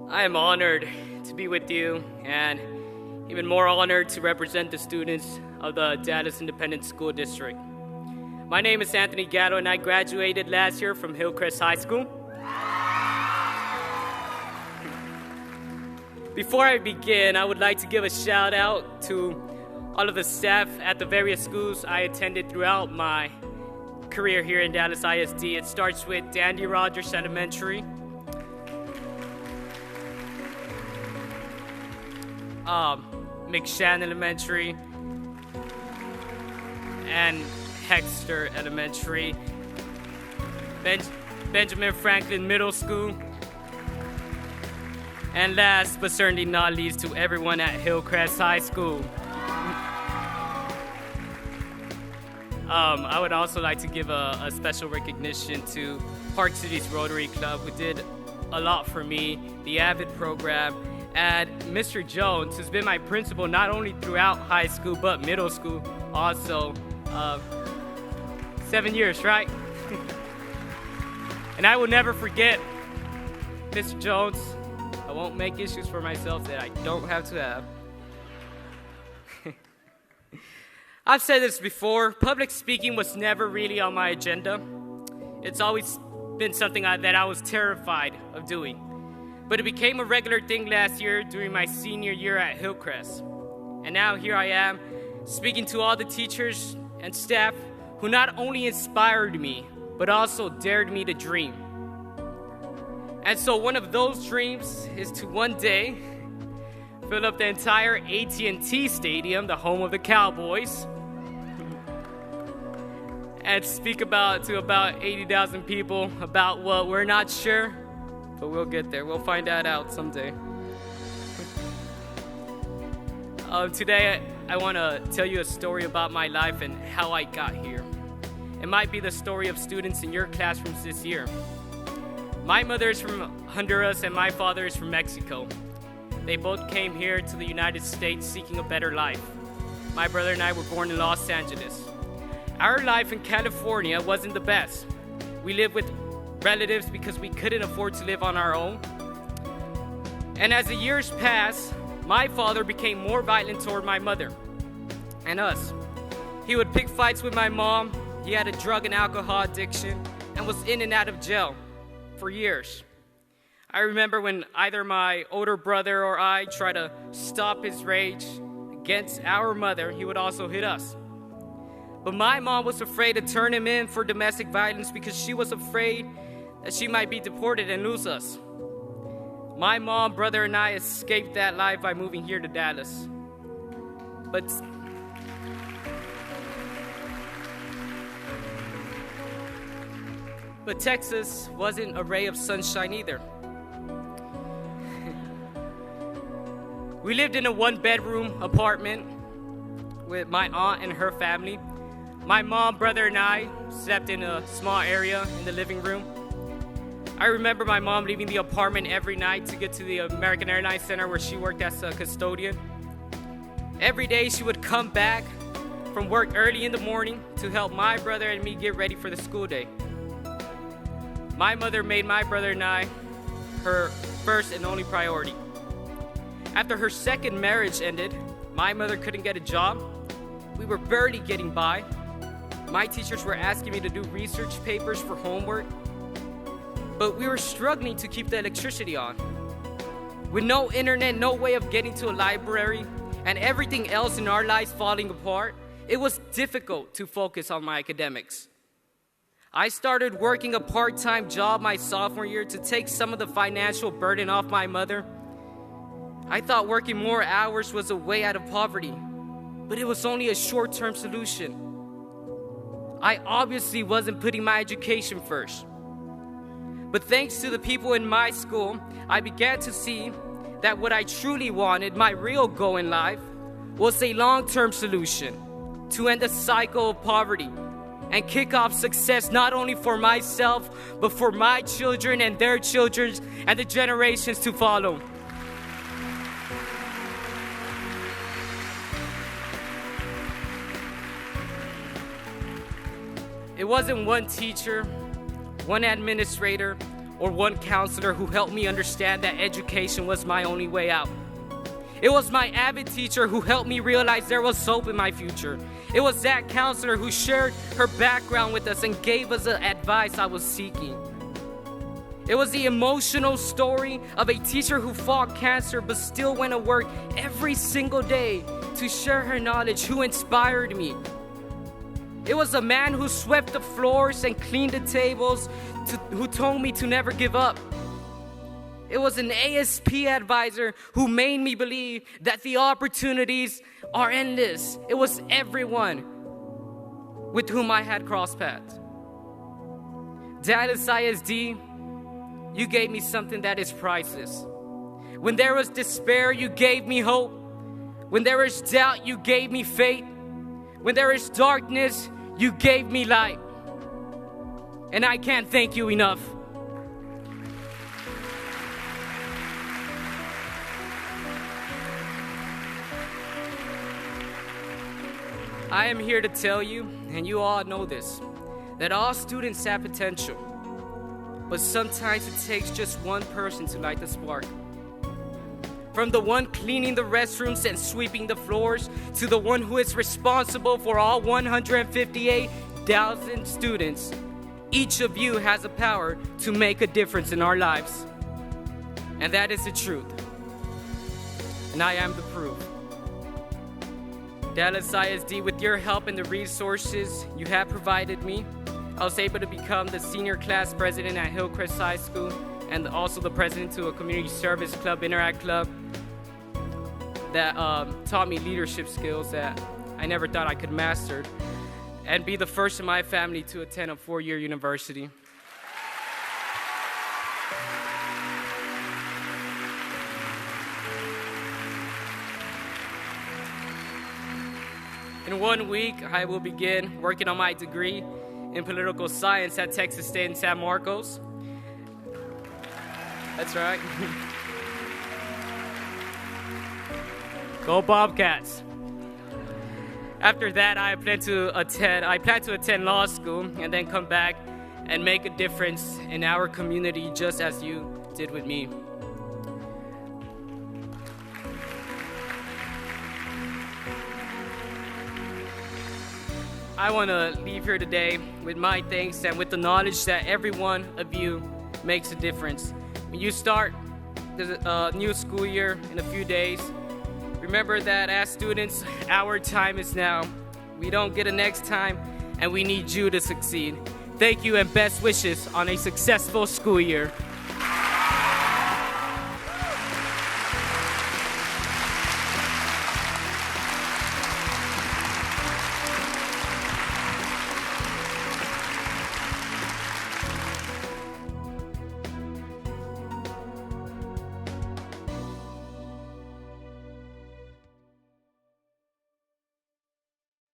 I am honored to be with you and even more honored to represent the students of the Dallas Independent School District. My name is Anthony Galo and I graduated last year from Hillcrest High School. Before I begin, I would like to give a shout out to all of the staff at the various schools I attended throughout my career here in Dallas ISD. It starts with Dandy Rogers Elementary, McShann Elementary, and Hexter Elementary, Benjamin Franklin Middle School, and last but certainly not least, to everyone at Hillcrest High School. I would also like to give a special recognition to Park City's Rotary Club, who did a lot for me, the AVID program, and Mr. Jones, who's been my principal not only throughout high school, but middle school also. 7 years, right? And I will never forget Mr. Jones. I won't make issues for myself that I don't have to have. I've said this before, public speaking was never really on my agenda. It's always been something that I was terrified of doing. But it became a regular thing last year during my senior year at Hillcrest. And now here I am, speaking to all the teachers and staff who not only inspired me, but also dared me to dream. And so one of those dreams is to one day fill up the entire AT&T Stadium, the home of the Cowboys, and speak to about 80,000 people about what we're not sure, but we'll get there. We'll find that out someday. Today, I want to tell you a story about my life and how I got here. It might be the story of students in your classrooms this year. My mother is from Honduras and my father is from Mexico. They both came here to the United States seeking a better life. My brother and I were born in Los Angeles. Our life in California wasn't the best. We lived with relatives because we couldn't afford to live on our own. And as the years passed, my father became more violent toward my mother and us. He would pick fights with my mom. He had a drug and alcohol addiction and was in and out of jail for years. I remember when either my older brother or I tried to stop his rage against our mother, he would also hit us. But my mom was afraid to turn him in for domestic violence because she was afraid that she might be deported and lose us. My mom, brother, and I escaped that life by moving here to Dallas. But Texas wasn't a ray of sunshine either. We lived in a one-bedroom apartment with my aunt and her family. My mom, brother, and I slept in a small area in the living room. I remember my mom leaving the apartment every night to get to the American Airlines Center where she worked as a custodian. Every day she would come back from work early in the morning to help my brother and me get ready for the school day. My mother made my brother and I her first and only priority. After her second marriage ended, my mother couldn't get a job. We were barely getting by. My teachers were asking me to do research papers for homework, but we were struggling to keep the electricity on. With no internet, no way of getting to a library, and everything else in our lives falling apart, it was difficult to focus on my academics. I started working a part-time job my sophomore year to take some of the financial burden off my mother. I thought working more hours was a way out of poverty, but it was only a short-term solution. I obviously wasn't putting my education first. But thanks to the people in my school, I began to see that what I truly wanted, my real goal in life, was a long-term solution to end the cycle of poverty and kick off success not only for myself, but for my children and their children and the generations to follow. It wasn't one teacher, one administrator, or one counselor who helped me understand that education was my only way out. It was my avid teacher who helped me realize there was hope in my future. It was that counselor who shared her background with us and gave us the advice I was seeking. It was the emotional story of a teacher who fought cancer but still went to work every single day to share her knowledge, who inspired me. It was a man who swept the floors and cleaned the tables, who told me to never give up. It was an ASP advisor who made me believe that the opportunities are endless. It was everyone with whom I had crossed paths. Dallas ISD, you gave me something that is priceless. When there was despair, you gave me hope. When there is doubt, you gave me faith. When there is darkness, you gave me light. And I can't thank you enough. I am here to tell you, and you all know this, that all students have potential. But sometimes it takes just one person to light the spark. From the one cleaning the restrooms and sweeping the floors to the one who is responsible for all 158,000 students, each of you has the power to make a difference in our lives. And that is the truth. And I am the proof. Dallas ISD, with your help and the resources you have provided me, I was able to become the senior class president at Hillcrest High School and also the president to a community service club, Interact Club, that taught me leadership skills that I never thought I could master, and be the first in my family to attend a 4-year university. In 1 week, I will begin working on my degree in political science at Texas State in San Marcos. That's right. Go Bobcats. After that, I plan to attend law school and then come back and make a difference in our community just as you did with me. I want to leave here today with my thanks and with the knowledge that every one of you makes a difference. When you start the new school year in a few days, remember that as students, our time is now. We don't get a next time, and we need you to succeed. Thank you and best wishes on a successful school year.